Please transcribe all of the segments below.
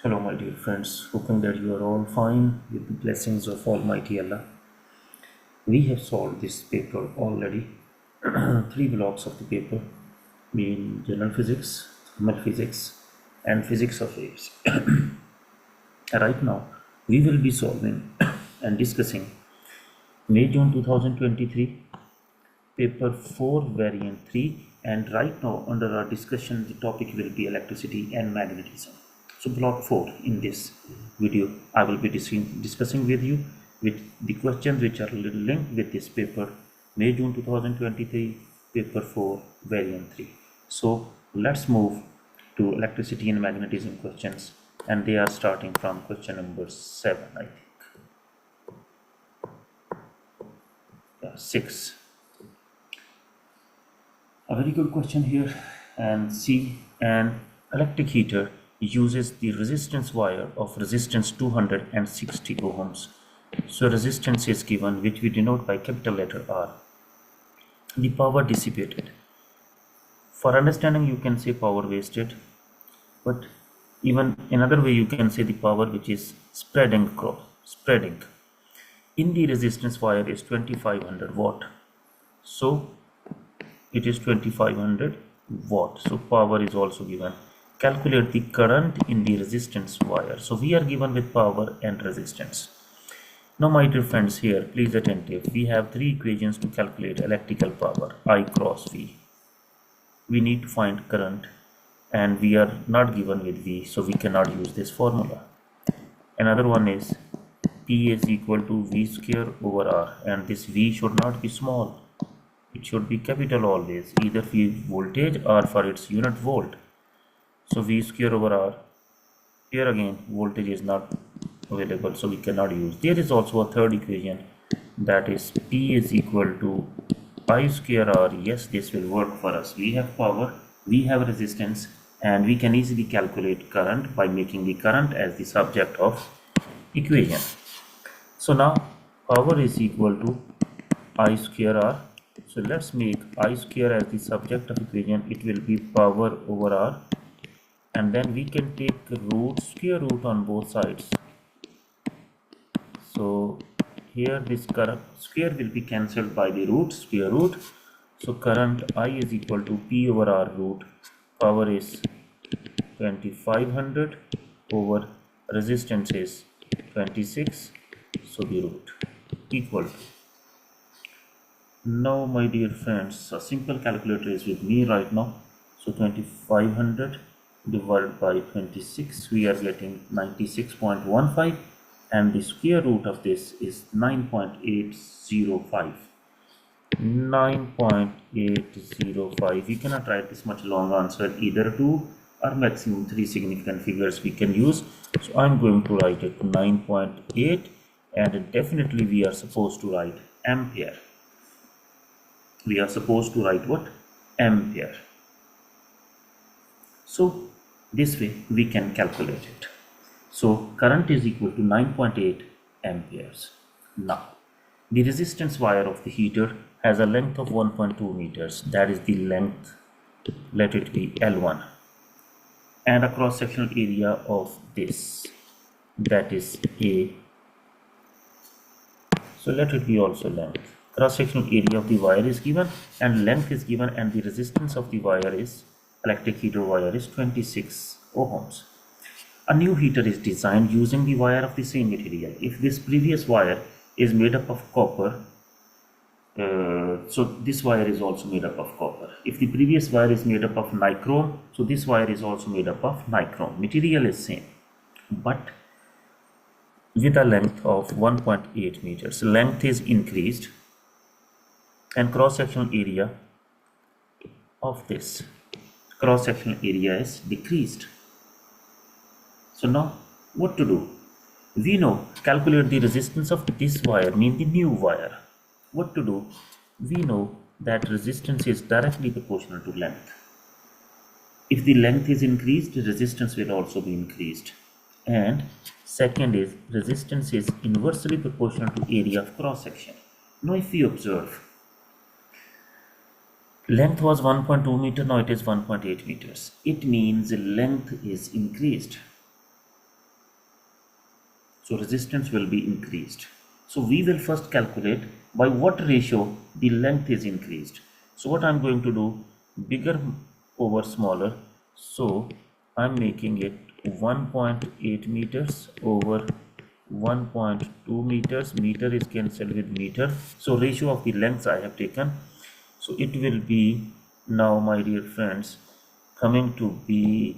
Hello my dear friends, hoping that you are all fine with the blessings of Almighty Allah. We have solved this paper already, three blocks of the paper being general physics, thermal physics and physics of waves. Right now we will be solving and discussing May-June 2023 paper 4 variant 3, and right now under our discussion the topic will be electricity and magnetism. So block 4 in this video I will be discussing with you with the questions which are linked with this paper May-June 2023 paper 4 variant 3. So let's move to electricity and magnetism questions, and they are starting from question number 7, I think. 6. A very good question here. And see, an electric heater uses the resistance wire of resistance 260 ohms. So resistance is given, which we denote by capital letter R. The power dissipated. For understanding, you can say power wasted, but even another way you can say the power which is spreading in the resistance wire is 2500 watt. So it is 2500 watt. So power is also given. Calculate the current in the resistance wire. So we are given with power and resistance. Now my dear friends, here please attentive. We have three equations to calculate electrical power, I cross V. We need to find current, and we are not given with V, so we cannot use this formula. Another one is P is equal to V square over R, and this V should not be small. It should be capital always, either for voltage or for its unit volt. So V square over R. Here again voltage is not available, so we cannot use. There is also a third equation, that is P is equal to I square R. Yes, this will work for us. We have power, we have resistance, and we can easily calculate current by making the current as the subject of equation. So now power is equal to I square R. So let's make I square as the subject of equation. It will be power over R, and then we can take square root on both sides. So here this current square will be cancelled by the square root. So current I is equal to P over R root. Power is 2500 over resistance is 26. So the root equal to. Now my dear friends, a simple calculator is with me right now. So 2500 divided by 26, we are getting 96.15, and the square root of this is 9.805. 9.805. We cannot write this much long answer, either 2 or maximum 3 significant figures we can use. So I'm going to write it 9.8, and definitely we are supposed to write ampere. We are supposed to write what? Ampere. So this way we can calculate it. So current is equal to 9.8 amperes. Now the resistance wire of the heater has a length of 1.2 meters. That is the length, let it be L1, and a cross sectional area of this, that is A. So let it be also length. Cross sectional area of the wire is given, and length is given, and the resistance of the wire is, electric heater wire is 26 ohms. A new heater is designed using the wire of the same material. If this previous wire is made up of copper, so this wire is also made up of copper. If the previous wire is made up of nichrome, so this wire is also made up of nichrome. Material is same, but with a length of 1.8 meters. Length is increased, and cross-sectional area of this cross-sectional area is decreased. So now what to do? We know, calculate the resistance of this wire, mean the new wire. What to do? We know that resistance is directly proportional to length. If the length is increased, resistance will also be increased. And second is, resistance is inversely proportional to area of cross section. Now if we observe, length was 1.2 meter, now it is 1.8 meters. It means length is increased. So resistance will be increased. So we will first calculate by what ratio the length is increased. So what I'm going to do, bigger over smaller. So I'm making it 1.8 meters over 1.2 meters. Meter is cancelled with meter. So ratio of the lengths I have taken. So it will be now, my dear friends, coming to be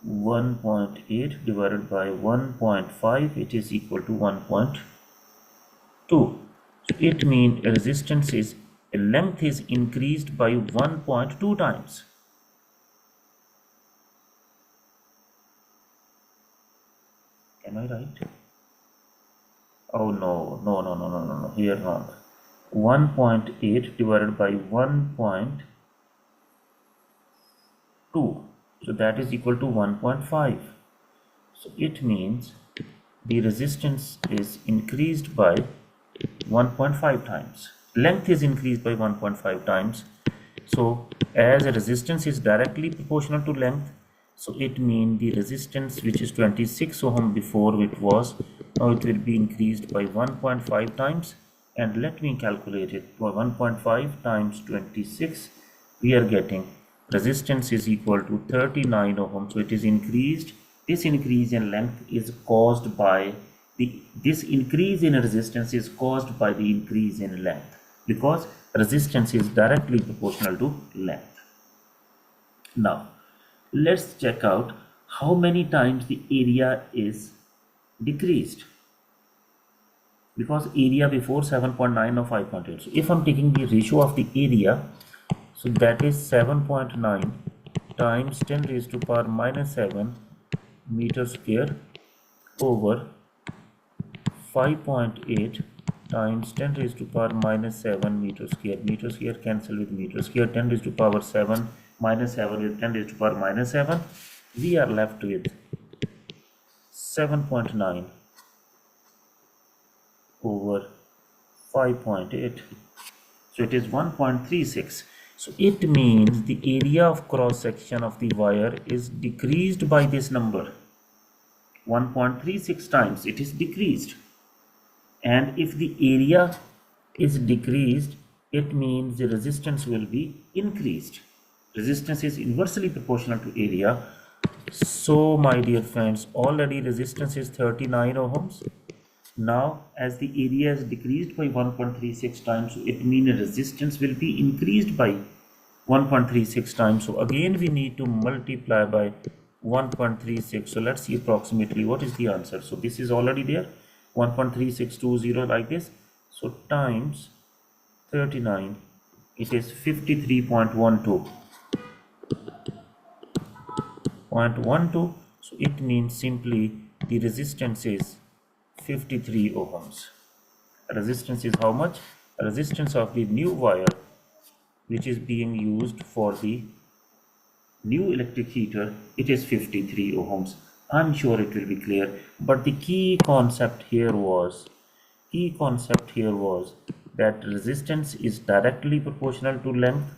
1.8 divided by 1.5, it is equal to 1.2. So it means resistance is length is increased by 1.2 times. Am I right? Oh no, here wrong. 1.8 divided by 1.2, so that is equal to 1.5. So it means the resistance is increased by 1.5 times. Length is increased by 1.5 times. So as a resistance is directly proportional to length, so it means the resistance, which is 26 ohm before it was, now it will be increased by 1.5 times. And let me calculate it. For 1.5 times 26, we are getting resistance is equal to 39 ohm. So it is increased. This increase in length is caused by this increase in resistance is caused by the increase in length, because resistance is directly proportional to length. Now let's check out how many times the area is decreased, because area before 7.9 or 5.8. So if I'm taking the ratio of the area, so that is 7.9 times 10 raised to power minus 7 meter square over 5.8 times 10 raised to power minus 7 meter square. Meter square cancel with meter square. 10 raised to power 7 minus 7 with 10 raised to power minus 7. We are left with 7.9 over 5.8. So it is 1.36. So it means the area of cross section of the wire is decreased by this number. 1.36 times it is decreased. And if the area is decreased, it means the resistance will be increased. Resistance is inversely proportional to area. So my dear friends, already resistance is 39 ohms. Now as the area is decreased by 1.36 times, it means resistance will be increased by 1.36 times. So again we need to multiply by 1.36. So let's see approximately what is the answer. So this is already there, 1.3620 like this. So times 39, it is 53.12. So it means simply the resistance is 53 ohms. Resistance is how much? Resistance of the new wire which is being used for the new electric heater, it is 53 ohms. I'm sure it will be clear, but the key concept here was that resistance is directly proportional to length.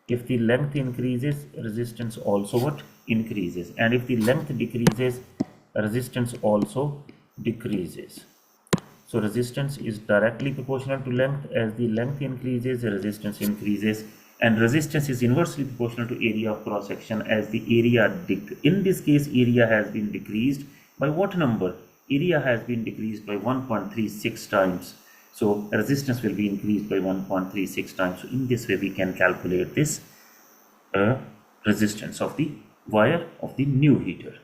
If the length increases, resistance also what increases, and if the length decreases, resistance also decreases. So resistance is directly proportional to length. As the length increases, the resistance increases, and resistance is inversely proportional to area of cross section. As the area in this case, area has been decreased by what number? Area has been decreased by 1.36 times. So resistance will be increased by 1.36 times. So in this way we can calculate this resistance of the wire of the new heater.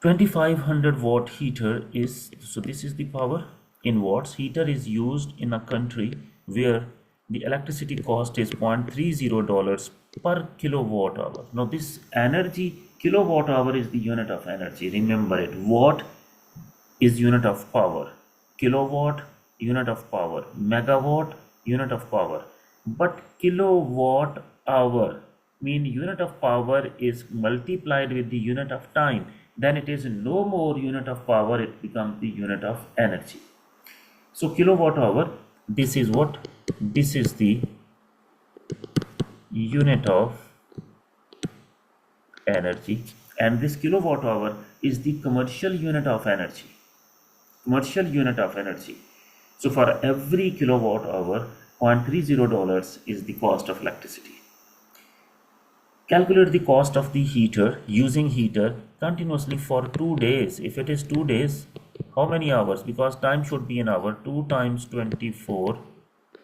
2500 watt heater is, so this is the power in watts. Heater is used in a country where the electricity cost is $0.30 per kilowatt hour. Now this energy, kilowatt hour is the unit of energy. Remember it. Watt is unit of power. Kilowatt, unit of power. Megawatt, unit of power. But kilowatt hour mean unit of power is multiplied with the unit of time. Then it is no more unit of power, it becomes the unit of energy. So kilowatt hour, this is what? This is the unit of energy. and this kilowatt hour is the commercial unit of energy. Commercial unit of energy. So for every kilowatt hour, $0.30 is the cost of electricity. Calculate the cost of the heater using heater continuously for 2 days. If it is 2 days, how many hours? Because time should be an hour. 2 times 24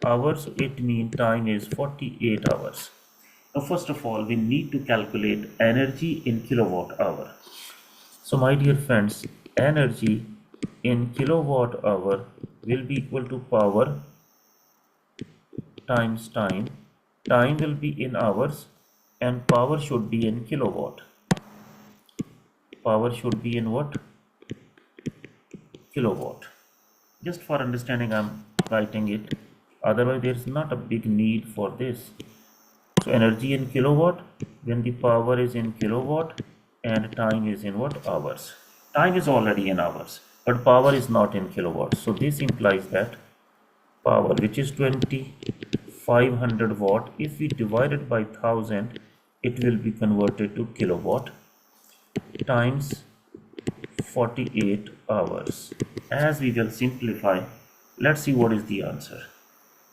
hours, it means time is 48 hours. Now first of all, we need to calculate energy in kilowatt hour. So my dear friends, energy in kilowatt hour will be equal to power times time. Time will be in hours and power should be in kilowatt. Power should be in what? Kilowatt. Just for understanding, I'm writing it. Otherwise, there is not a big need for this. So energy in kilowatt when the power is in kilowatt and time is in what? Hours. Time is already in hours, but power is not in kilowatts. So this implies that power, which is 2500 watt, if we divide it by 1000, it will be converted to kilowatt times 48 hours. As we will simplify, let's see what is the answer.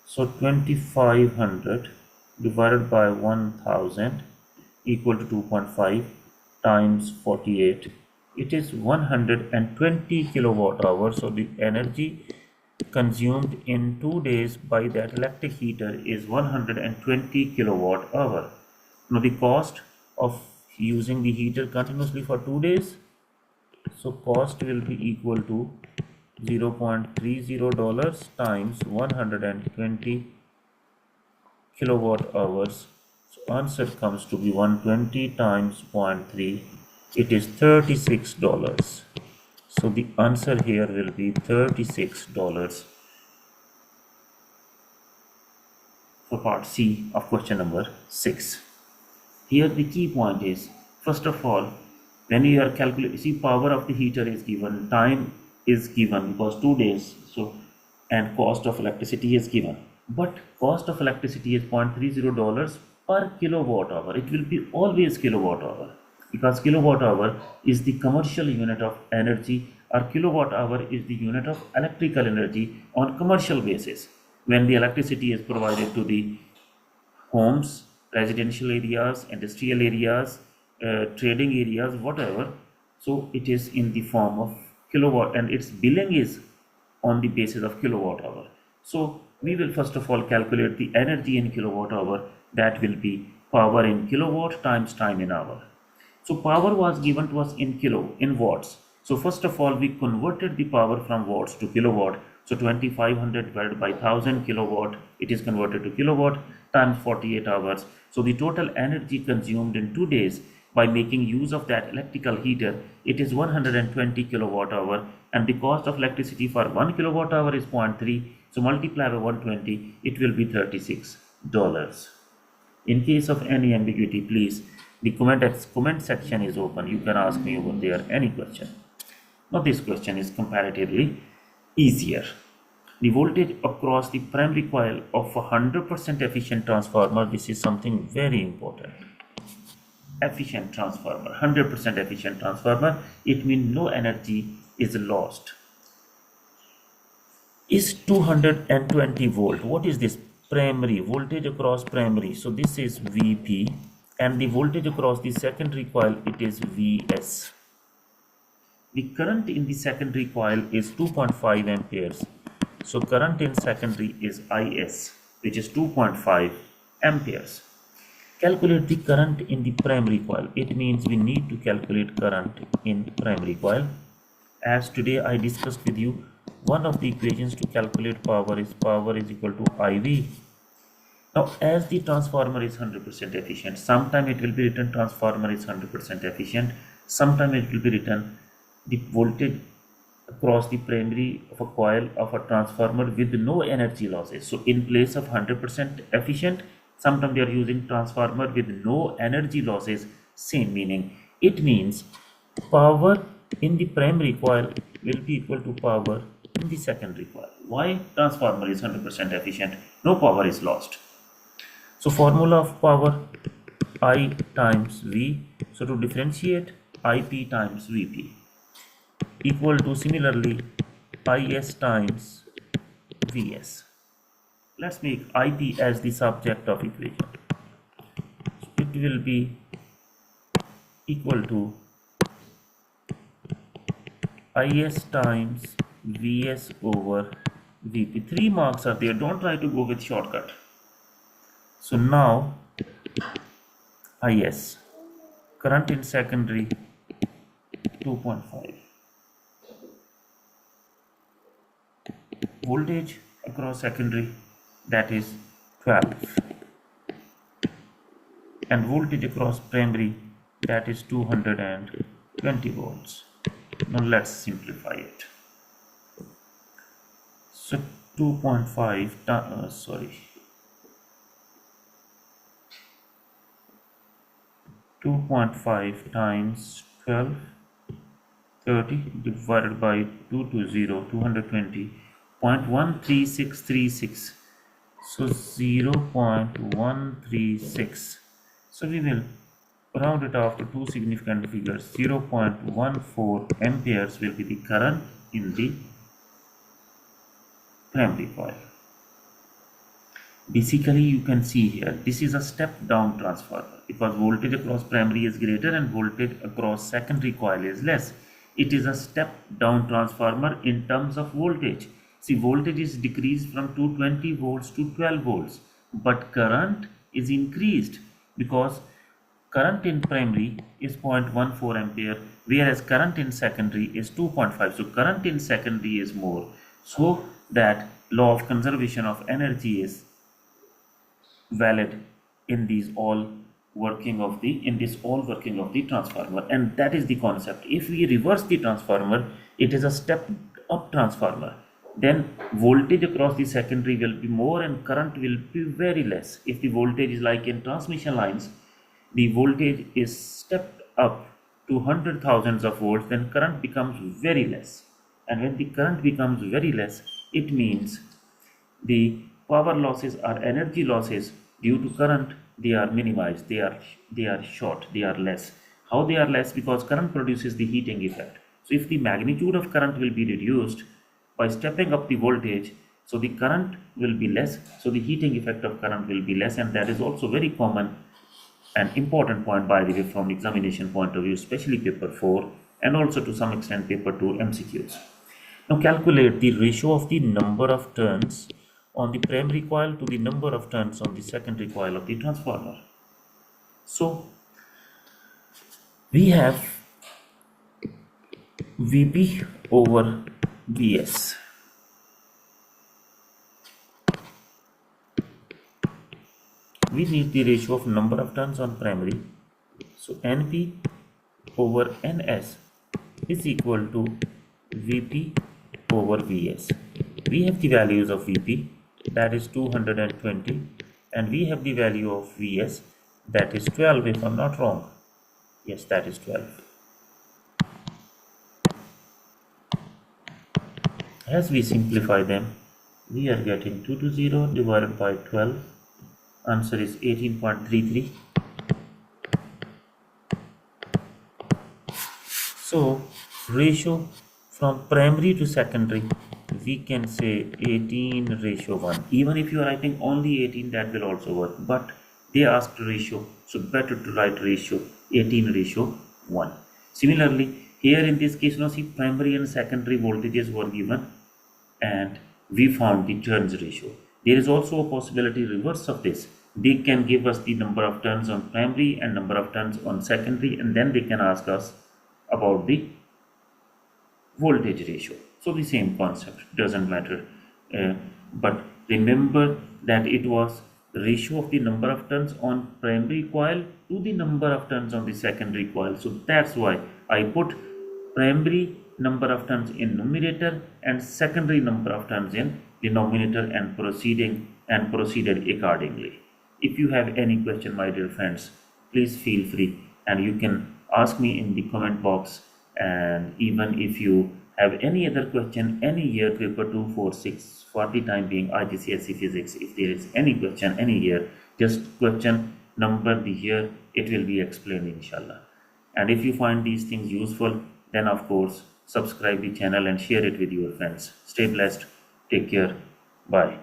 So 2500 divided by 1000 equal to 2.5 times 48. It is 120 kilowatt hours. So the energy consumed in 2 days by that electric heater is 120 kilowatt hour. Now the cost of using the heater continuously for 2 days, so cost will be equal to $0.30 times 120 kilowatt hours. So answer comes to be 120 times 0.3, it is $36. So the answer here will be $36 for part C of question number 6. Here the key point is, first of all, when you are calculating, see, power of the heater is given, time is given because 2 days, so, and cost of electricity is given. But cost of electricity is $0.30 per kilowatt hour. It will be always kilowatt hour because kilowatt hour is the commercial unit of energy, or kilowatt hour is the unit of electrical energy on commercial basis when the electricity is provided to the homes, residential areas, industrial areas, trading areas, whatever. So it is in the form of kilowatt and its billing is on the basis of kilowatt hour. So we will first of all calculate the energy in kilowatt hour. That will be power in kilowatt times time in hour. So power was given to us in watts. So first of all, we converted the power from watts to kilowatt. So 2500 divided by 1000 kilowatt, it is converted to kilowatt times 48 hours. So the total energy consumed in 2 days by making use of that electrical heater, it is 120 kilowatt hour, and the cost of electricity for 1 kilowatt hour is 0.3. So multiply by 120, it will be $36. In case of any ambiguity, please, the comment section is open. You can ask me over there any question. Now this question is comparatively easier. The voltage across the primary coil of a 100% efficient transformer, this is something very important. Efficient transformer, 100% efficient transformer, it means no energy is lost, is 220 volt. What is this? Primary voltage across primary, so this is VP, and the voltage across the secondary coil, it is VS. The current in the secondary coil is 2.5 amperes. So current in secondary is IS, which is 2.5 amperes. Calculate the current in the primary coil. It means we need to calculate current in primary coil. As today I discussed with you, one of the equations to calculate power is equal to IV. Now as the transformer is 100% efficient, sometime it will be written transformer is 100% efficient, sometime it will be written the voltage across the primary of a coil of a transformer with no energy losses. So in place of 100% efficient, sometimes they are using transformer with no energy losses, same meaning. It means power in the primary coil will be equal to power in the secondary coil. Why? Transformer is 100% efficient, no power is lost. So formula of power, I times V. So to differentiate, IP times VP equal to similarly IS times VS. Let's make IP as the subject of equation. It will be equal to IS times VS over VP. 3 marks are there. Don't try to go with shortcut. So now IS, current in secondary 2.5. Voltage across secondary, that is 12. And voltage across primary, that is 220 volts. Now let's simplify it. So 2.5 times 12, 30 divided by 220, 0.13636. So 0.136. So we will round it off to two significant figures. 0.14 amperes will be the current in the primary coil. Basically, you can see here, this is a step down transformer because voltage across primary is greater and voltage across secondary coil is less. It is a step down transformer in terms of voltage. See, voltage is decreased from 220 volts to 12 volts, but current is increased because current in primary is 0.14 ampere, whereas current in secondary is 2.5. So current in secondary is more. So that law of conservation of energy is valid in this all working of the transformer, and that is the concept. If we reverse the transformer, it is a step up transformer. Then voltage across the secondary will be more and current will be very less. If the voltage is like in transmission lines, the voltage is stepped up to 100,000 of volts, then current becomes very less. And when the current becomes very less, it means the power losses or energy losses due to current, they are minimized, they are short, they are less. How they are less? Because current produces the heating effect. So if the magnitude of current will be reduced by stepping up the voltage, so the current will be less, so the heating effect of current will be less, and that is also very common and important point, by the way, from examination point of view, especially paper 4 and also to some extent paper 2 MCQs. Now calculate the ratio of the number of turns on the primary coil to the number of turns on the secondary coil of the transformer. So we have VP over VS. We need the ratio of number of turns on primary. So NP over NS is equal to VP over VS. We have the values of VP, that is 220, and we have the value of VS, that is 12, if I'm not wrong. Yes, that is 12. As we simplify them, we are getting 220 divided by 12. Answer is 18.33. So ratio from primary to secondary, we can say 18:1. Even if you are writing only 18, that will also work, but they asked ratio, so better to write ratio 18:1. Similarly, here in this case, now see, primary and secondary voltages were given and we found the turns ratio. There is also a possibility reverse of this. They can give us the number of turns on primary and number of turns on secondary, and then they can ask us about the voltage ratio. So the same concept, doesn't matter, but remember that it was the ratio of the number of turns on primary coil to the number of turns on the secondary coil. So that's why I put primary number of turns in numerator and secondary number of turns in denominator and proceeded accordingly. If you have any question, my dear friends, please feel free and you can ask me in the comment box. And even if you have any other question, any year, paper 246, for the time being IGCSE physics, if there is any question any year, just question number the year, it will be explained inshallah. And if you find these things useful, then of course subscribe the channel and share it with your friends. Stay blessed. Take care. Bye.